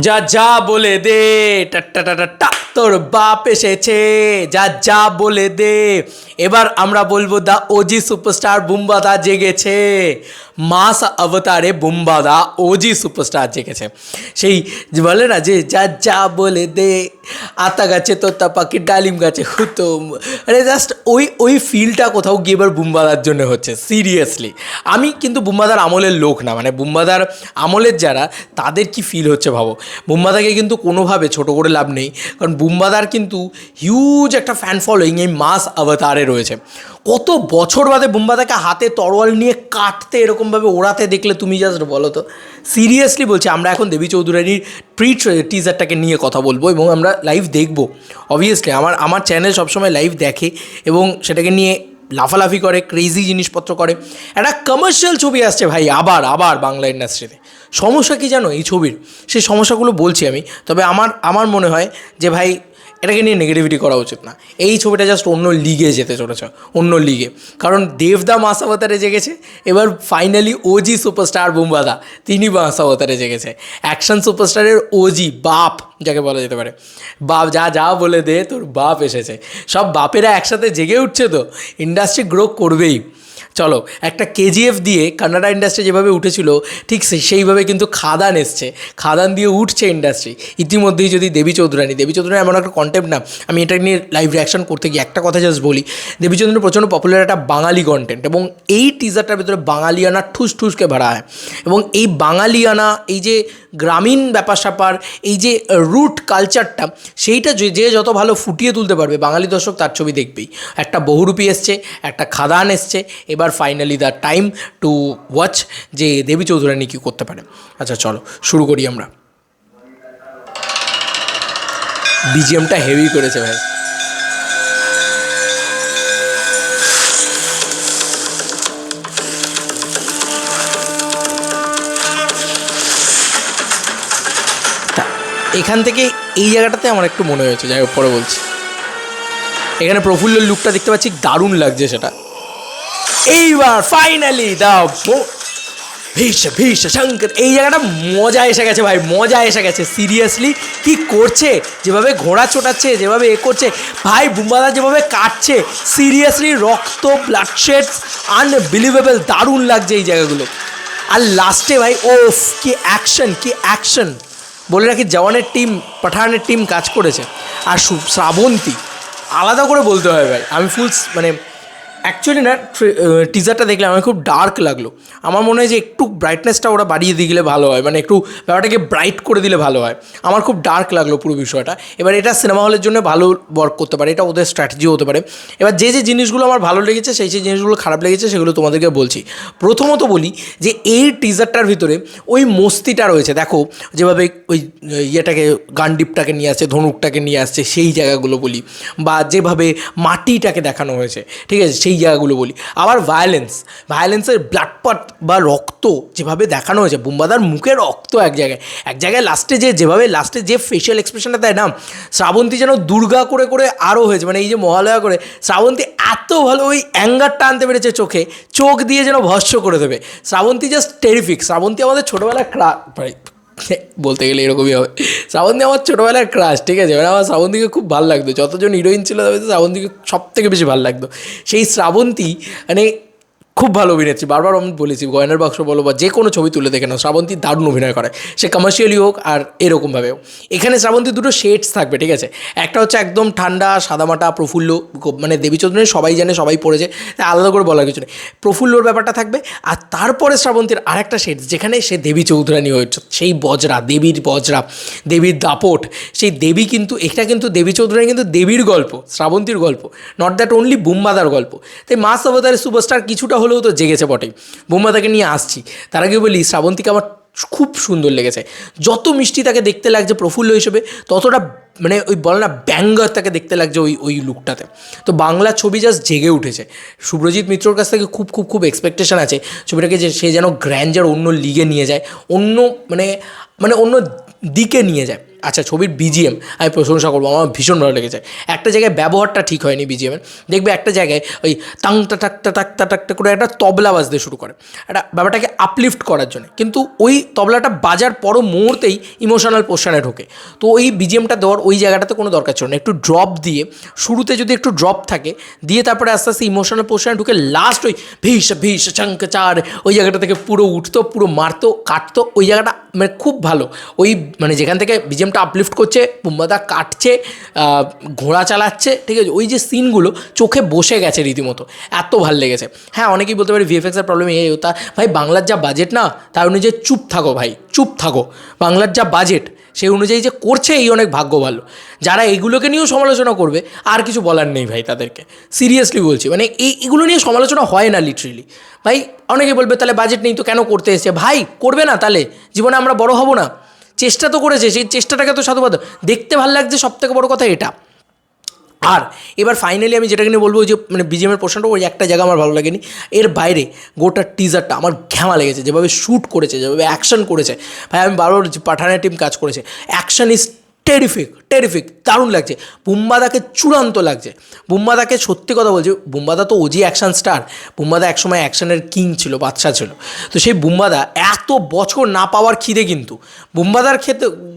যা যা বলে দে, টা টা টা টা টা, তোর বাপ এসেছে, যা যা বলে দে। এবার আমরা বলবো দা ওজি সুপারস্টার বুম্বাদা জেগেছে। মাস অবতারে বুম্বাদা ওজি সুপারস্টার জেগেছে। সেই যে বলে না যে যা যা বলে দে, আতা গাছে তোতা পাখি ডালিম গাছে হুতুম, আরে জাস্ট ওই ওই ফিলটা কোথাও গিয়ে এবার বুম্বাদার জন্য হচ্ছে। সিরিয়াসলি আমি কিন্তু বুম্বাদার আমলের লোক না, মানে বুম্বাদার আমলের যারা, তাদের কি ফিল হচ্ছে ভাবো। বুম্বাদাকে কিন্তু কোনোভাবে ছোটো করে লাভ নেই, কারণ বুম্বাদার কিন্তু হিউজ একটা ফ্যান ফলোয়িং এই মাস অবতারে রয়েছে। কত বছর বাদে বুম্বাদাকে হাতে তরোয়াল নিয়ে কাটতে এরকমভাবে ওড়াতে দেখলে তুমি জাস্ট বলো তো। সিরিয়াসলি বলছি, আমরা এখন দেবী চৌধুরানীর টিজারটাকে নিয়ে কথা বলবো এবং আমরা লাইভ দেখবো। অবভিয়াসলি আমার চ্যানেল সবসময় লাইভ দেখে এবং সেটাকে নিয়ে লাফালাফি করে, ক্রেজি জিনিসপত্র করে। একটা কমার্শিয়াল ছবি আসছে ভাই, আবার আবার বাংলা ইন্ডাস্ট্রিতে। সমস্যা কী জানো এই ছবির? সেই সমস্যাগুলো বলছি আমি। তবে আমার মনে হয় যে ভাই এটাকে নিয়ে নেগেটিভিটি করা উচিত না। এই ছবিটা জাস্ট অন্য লিগে যেতে চলেছে, অন্য লিগে। কারণ দেবদা মাস অবতারে জেগেছে, এবার ফাইনালি ওজি সুপারস্টার বুম্বাদা তিনি মাস অবতারে জেগেছে। অ্যাকশন সুপারস্টারের ওজি বাপ যাকে বলা যেতে পারে। বাপ যা যা বলে দে, তোর বাপ এসেছে। সব বাপেরা একসাথে জেগে উঠছে, তো ইন্ডাস্ট্রি গ্রো করবেই। চলো, একটা কেজিএফ দিয়ে কান্নাডা ইন্ডাস্ট্রি যেভাবে উঠেছিল, ঠিক সেইভাবে কিন্তু খাদান এসছে, খাদান দিয়ে উঠছে ইন্ডাস্ট্রি। ইতিমধ্যেই যদি দেবী চৌধুরানী এমন একটা কন্টেন্ট না, আমি এটা নিয়ে লাইভ রিয়াকশন করতে গিয়ে একটা কথা জাস্ট বলি, দেবী চৌধুরানী প্রচণ্ড পপুলার একটা বাঙালি কন্টেন্ট, এবং এই টিজারটার ভিতরে বাঙালিয়ানা ঠুস ঠুসকে ভরা হয়। এবং এই বাঙালিয়ানা, এই যে গ্রামীণ ব্যাপার স্যাপার, এই যে রুট কালচারটা, সেইটা যে যত ভালো ফুটিয়ে তুলতে পারবে বাঙালি দর্শক তার ছবি দেখবেই। একটা বহুরূপী এসছে, একটা খাদান এসছে, এবার finally the time to watch যে দেবী চৌধুরানী কী করতে পারে। আচ্ছা চলো শুরু করি আমরা। বিজিএমটা হেভি করেছে ভাই। এখান থেকে এই জায়গাটাতে আমার একটু মনে হয়েছে, যাই হোক পরে বলছি। এখানে প্রফুল্লের লুকটা দেখতে পাচ্ছি, দারুণ লাগছে সেটা। এইবার ফাইনালি দাও ভীষ শঙ্কর, এই জায়গাটা মজা এসে গেছে ভাই, মজা এসে গেছে। সিরিয়াসলি কি করছে, যেভাবে ঘোড়া ছোটাচ্ছে, যেভাবে করছে ভাই, বুম্বাদা যেভাবে কাটছে, সিরিয়াসলি রক্ত, ব্লাড শেডস, আনবিলিভেবল, দারুণ লাগছে এই জায়গাগুলো। আর লাস্টে ভাই ওফ, কি অ্যাকশন। বলে রাখি জওয়ানের টিম, পাঠানের টিম কাজ করেছে। আর শ্রাবন্তী আলাদা করে বলতে হয় ভাই, আমি ফুল মানে অ্যাকচুয়ালি না, টিজারটা দেখলে আমার খুব ডার্ক লাগলো। আমার মনে হয় যে একটু ব্রাইটনেসটা ওরা বাড়িয়ে দিয়ে গেলে ভালো হয়, মানে একটু ব্যাপারটাকে ব্রাইট করে দিলে ভালো হয়। আমার খুব ডার্ক লাগলো পুরো বিষয়টা। এবার এটা সিনেমা হলের জন্য ভালো ওয়ার্ক করতে পারে, এটা ওদের স্ট্র্যাটেজিও হতে পারে। এবার যে জিনিসগুলো আমার ভালো লেগেছে, সেই জিনিসগুলো খারাপ লেগেছে, সেগুলো তোমাদেরকে বলছি। প্রথমত বলি যে এই টিজারটার ভিতরে ওই মস্তিটা রয়েছে, দেখো যেভাবে ওই ইয়েটাকে, গান্ডিপটাকে নিয়ে আসছে, ধনুকটাকে নিয়ে আসছে, সেই জায়গাগুলো বলি। বা যেভাবে মাটিটাকে দেখানো হয়েছে, ঠিক আছে, সেই জায়গাগুলো বলি। আবার ভায়োলেন্সের ব্লাডপট বা রক্ত যেভাবে দেখানো হয়েছে, বুম্বাদার মুখে রক্ত এক জায়গায় লাস্টে যেভাবে লাস্টে যে ফেশিয়াল এক্সপ্রেশনটা দেয় না, শ্রাবন্তী যেন দুর্গা করে করে আরও হয়েছে, মানে এই যে মহালয়া করে শ্রাবন্তী এত ভালো ওই অ্যাঙ্গারটা আনতে পেরেছে, চোখ দিয়ে যেন ভস্ম করে দেবে। Srabanti just terrific. শ্রাবন্তী আমাদের ছোটোবেলার বলতে গেলে এরকমই হবে, শ্রাবন্তী আমার ছোটোবেলার ক্রাশ, ঠিক আছে। মানে আমার শ্রাবন্তীকে খুব ভালো লাগতো, যতজন হিরোইন ছিল তবে শ্রাবন্তীকে সব থেকে বেশি ভালো লাগতো। সেই শ্রাবন্তী মানে খুব ভালো অভিনেত্রী, বারবার আমি বলেছি, গয়নার বাক্স বলো বা যে কোনো ছবি তুলে দেখে নাও, শ্রাবন্তী দারুণ অভিনয় করে, সে কমার্শিয়ালি হোক আর এরকমভাবেও। এখানে শ্রাবন্তী দুটো শেডস থাকবে, ঠিক আছে। একটা হচ্ছে একদম ঠান্ডা সাদামাটা প্রফুল্ল, মানে দেবী চৌধুরানী সবাই জানে, সবাই পড়েছে, তাই আলাদা করে বলার কিছু নেই। প্রফুল্লর ব্যাপারটা থাকবে, আর তারপরে শ্রাবন্তীর আরেকটা শেডস, যেখানে সে দেবী চৌধুরানী হয়েছে, সেই বজরা, দেবীর বজরা, দেবীর দাপট, সেই দেবী কিন্তু, এটা কিন্তু দেবী চৌধুরানী কিন্তু দেবীর গল্প, শ্রাবন্তীর গল্প, নট দ্যাট অনলি বুম্বাদার গল্প। তাই মাস অবতারের সুপারস্টার কিছুটা হলেও তো জেগেছে বটেই। বুম্বাদাকে নিয়ে আসছি, তার আগে বলি শ্রাবন্তীকে আমার খুব সুন্দর লেগেছে। যত মিষ্টি তাকে দেখতে লাগছে প্রফুল্ল হিসেবে, ততটা মানে ওই বলে না ব্যাঙ্গার তাকে দেখতে লাগছে ওই লুকটাতে। তো বাংলা ছবি জাস্ট জেগে উঠেছে। শুভ্রজিৎ মিত্রর কাছ থেকে খুব এক্সপেকটেশন আছে ছবিটাকে, যে সে যেন গ্র্যান্ডার অন্য লিগে নিয়ে যায়, অন্য মানে অন্য দিকে নিয়ে যায়। আচ্ছা ছবির বিজিএম আমি প্রশংসা করবো, আমার ভীষণ ভালো লেগেছে। একটা জায়গায় ব্যবহারটা ঠিক হয়নি বিজিএমের, দেখবে একটা জায়গায় ওই টাংটা টাকটা টাকটা টাকটা করে একটা তবলা বাজতে শুরু করে, একটা ব্যাপারটাকে আপলিফ্ট করার জন্য, কিন্তু ওই তবলাটা বাজার পরও মুহূর্তেই ইমোশনাল পোর্শনে ঢোকে। তো ওই বিজিএমটা দেওয়ার ওই জায়গাটাতে কোনো দরকার ছিল না, একটু ড্রপ দিয়ে শুরুতে যদি একটু ড্রপ থাকে দিয়ে তারপরে আস্তে আস্তে ইমোশনাল পোর্শনে ঢুকে লাস্ট ওই ভীষ ভীষ চাঙ্ক চার ওই জায়গাটা থেকে পুরো উঠতো, পুরো মারতো কাটতো, ওই জায়গাটা মানে খুব ভালো। ওই মানে যেখান থেকে বিজিএমটা আপলিফ্ট করছে, বুম্বাদা কাটছে, ঘোড়া চালাচ্ছে, ঠিক আছে, ওই যে সিনগুলো চোখে বসে গেছে রীতিমতো, এত ভালো লেগেছে। হ্যাঁ অনেকেই বলতে পারে ভিএফএক্সের প্রবলেম এই ওটা, ভাই বাংলার যা বাজেট না তার অনুযায়ী চুপ থাকো ভাই, চুপ থাকো। বাংলার যা বাজেট সেই অনুযায়ী যে করছে এই অনেক ভাগ্য ভালো। যারা এইগুলোকে নিয়েও সমালোচনা করবে আর কিছু বলার নেই ভাই তাদেরকে, সিরিয়াসলি বলছি, মানে এইগুলো নিয়ে সমালোচনা হয় না লিটারেলি ভাই। অনেকে বলবে তাহলে বাজেট নেই তো কেন করতে এসেছে, ভাই করবে না তাহলে জীবনে আমরা বড় হব না? চেষ্টা তো করেছে, সেই চেষ্টাটাকে তো সাধুবাদ। দেখতে ভালো লাগছে সবথেকে বড় কথা এটা। আর এবার ফাইনালি আমি যেটাকে নিয়ে বলবো যে মানে বিজিএমের পোর্শনটা ওই একটা জায়গা আমার ভালো লাগেনি, এর বাইরে গোটা টিজারটা আমার ঘ্যামা লেগেছে, যেভাবে শ্যুট করেছে, যেভাবে অ্যাকশন করেছে ভাই। আমি বারবার পাঠানের টিম কাজ করেছে, অ্যাকশন ইজ টেরিফিক টেরিফিক, দারুণ লাগছে। বুম্বাদাকে চূড়ান্ত লাগছে। বুম্বাদাকে সত্যি কথা বলছি, বুম্বাদা তো ওজি অ্যাকশন স্টার, বুম্বাদা একসময় অ্যাকশনের কিং ছিল, বাদশা ছিল। তো সেই বুম্বাদা এত বছর না পাওয়ার খিদে কিন্তু বুম্বাদার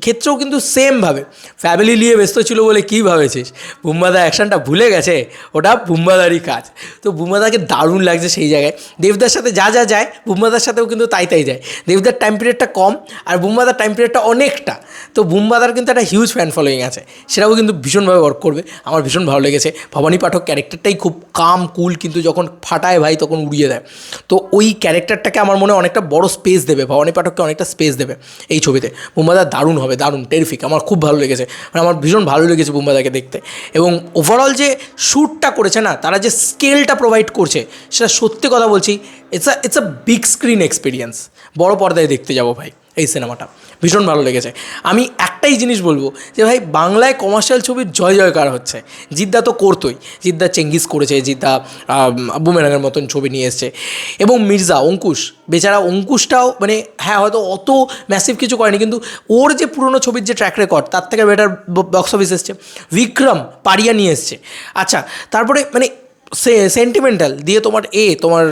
ক্ষেত্রেও কিন্তু সেমভাবে ফ্যামিলি নিয়ে ব্যস্ত ছিল বলে কী ভাবেছিস, বুম্বাদা অ্যাকশনটা ভুলে গেছে, ওটা বুম্বাদারই কাজ। তো বুম্বাদাকে দারুণ লাগছে সেই জায়গায়। দেবদার সাথে যা যা যায় বুম্বাদার সাথেও কিন্তু তাই তাই যায়। দেবদার টাইম পিরিয়ডটা কম আর বুম্বাদার টাইম পিরিয়ডটা অনেকটা। তো বুম্বাদার কিন্তু একটা হিউজ ফ্যান ফলোয়িং আছে, সেটাও কিন্তু ভীষণভাবে ওয়ার্ক করবে। আমার ভীষণ ভালো লেগেছে। ভবানী পাঠক ক্যারেক্টারটাই খুব কাম কুল, কিন্তু যখন ফাটায় ভাই তখন উড়িয়ে দেয়। তো ওই ক্যারেক্টারটাকে আমার মনে অনেকটা বড় স্পেস দেবে, ভবানী পাঠককে অনেকটা স্পেস দেবে এই ছবিতে। বুম্বাদা দারুণ হবে, দারুণ টেরিফিক, আমার খুব ভালো লেগেছে। মানে আমার ভীষণ ভালো লেগেছে বুম্বাদাকে দেখতে। এবং ওভারঅল যে শ্যুটটা করেছে না, তারা যে স্কেলটা প্রোভাইড করছে, সেটা সত্যি কথা বলছি, it's a big screen experience. বড় পর্দায় দেখতে যাবো ভাই এই সিনেমাটা, ভীষণ ভালো লেগেছে। আমি একটাই জিনিস বলবো যে ভাই বাংলায় কমার্শিয়াল ছবির জয় জয়কার হচ্ছে। জিদ্দা তো করতোই, জিদ্দা চেঙ্গিস করেছে, জিদ্দা বুমেরাঙের মতন ছবি নিয়ে এসছে। এবং মির্জা অঙ্কুশ, বেচারা অঙ্কুশটাও মানে হ্যাঁ হয়তো অত ম্যাসিভ কিছু করেনি, কিন্তু ওর যে পুরনো ছবির যে ট্র্যাক রেকর্ড তার থেকে বেটার বক্স অফিস এসছে। বিক্রম পারিয়া নিয়ে এসছে। আচ্ছা তারপরে মানে সেন্টিমেন্টাল দিয়ে তোমার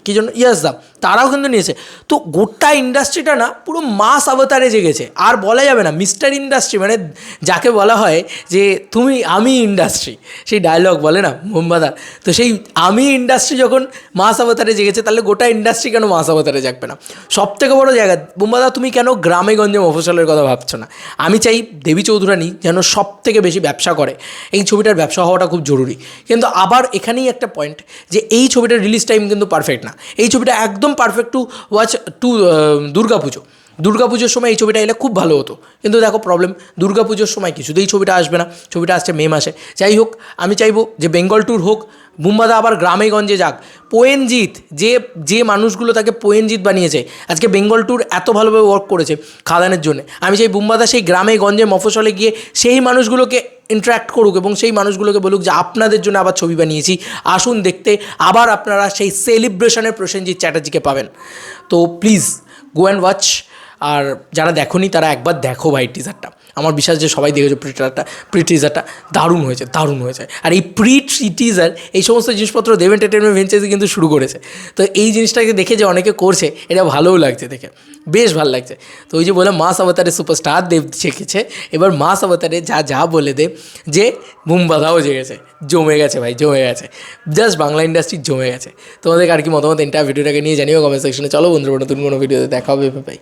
কী জন্য ইয়াসদা, তারাও কিন্তু নিয়েছে। তো গোটা ইন্ডাস্ট্রিটা না পুরো মাস অবতারে জেগেছে। আর বলা যাবে না মিস্টার ইন্ডাস্ট্রি, মানে যাকে বলা হয় যে আমি ইন্ডাস্ট্রি, সেই ডায়লগ বলে না বুম্বাদা, তো সেই আমি ইন্ডাস্ট্রি যখন মাস অবতারে জেগেছে, তাহলে গোটা ইন্ডাস্ট্রি কেন মাস অবতারে জাগবে না? সব থেকে বড়ো জায়গা বুম্বাদা, তুমি কেন গ্রামে গঞ্জে মফস্বলের কথা ভাবছো না? আমি চাই দেবী চৌধুরানী যেন সব থেকে বেশি ব্যবসা করে, এই ছবিটার ব্যবসা হওয়াটা খুব জরুরি। কিন্তু আবার এখানেই একটা পয়েন্ট যে এই ছবিটার রিলিজ টাইম কিন্তু পারফেক্ট না। এই ছবিটা একদম পারফেক্ট টু ওয়াচ টু দুর্গাপুজোর সময় এই ছবিটা এলে খুব ভালো হতো, কিন্তু দেখো প্রবলেম, দুর্গাপুজোর সময় কিছুতেই ছবিটা আসবে না, ছবিটা আসছে মে মাসে। যাই হোক, আমি চাইবো যে বেঙ্গল ট্যুর হোক, বুম্বাদা আবার গ্রামে গঞ্জে যাক। পোয়েনজিৎ যে মানুষগুলো তাকে পোয়েনজিৎ বানিয়েছে, আজকে বেঙ্গল ট্যুর এত ভালোভাবে ওয়ার্ক করেছে খাদানের জন্য, আমি চাই বুম্বাদা সেই গ্রামে গঞ্জে মফস্বলে গিয়ে সেই মানুষগুলোকে ইন্টারাক্ট করুক এবং সেই মানুষগুলোকে বলুক যে আপনাদের জন্য আবার ছবি বানিয়েছি, আসুন দেখতে। আবার আপনারা সেই সেলিব্রেশনের প্রসেনজিৎ চ্যাটার্জিকে পাবেন। তো প্লিজ গো অ্যান্ড ওয়াচ। আর যারা দেখোনি তারা একবার দেখো ভাই টিজারটা। আমার বিশ্বাস যে সবাই দেখেছো প্রি টিজারটা দারুণ হয়েছে। আর এই টিজার এই সমস্ত জিনিসপত্র দেব এন্টারটেনমেন্ট ভেঞ্চার্সই কিন্তু শুরু করেছে। তো এই জিনিসটাকে দেখে যে অনেকে করছে, এটা ভালোও লাগছে দেখে, বেশ ভালো লাগছে। তো ওই যে বলে মাস অবতারে সুপারস্টার দেব শিখেছে, এবার মাস অবতারে যা বলে দেব যে বুম্বাদাও জমে গেছে ভাই, জমে গেছে, জাস্ট বাংলা ইন্ডাস্ট্রি জমে গেছে। তোমাদের আর কি মতামত এন্টার ভিডিওটাকে নিয়ে জানিও কমেন্ট সেকশনে। চলো বন্ধুরা, নতুন কোনো ভিডিওতে দেখা হবে ভাই।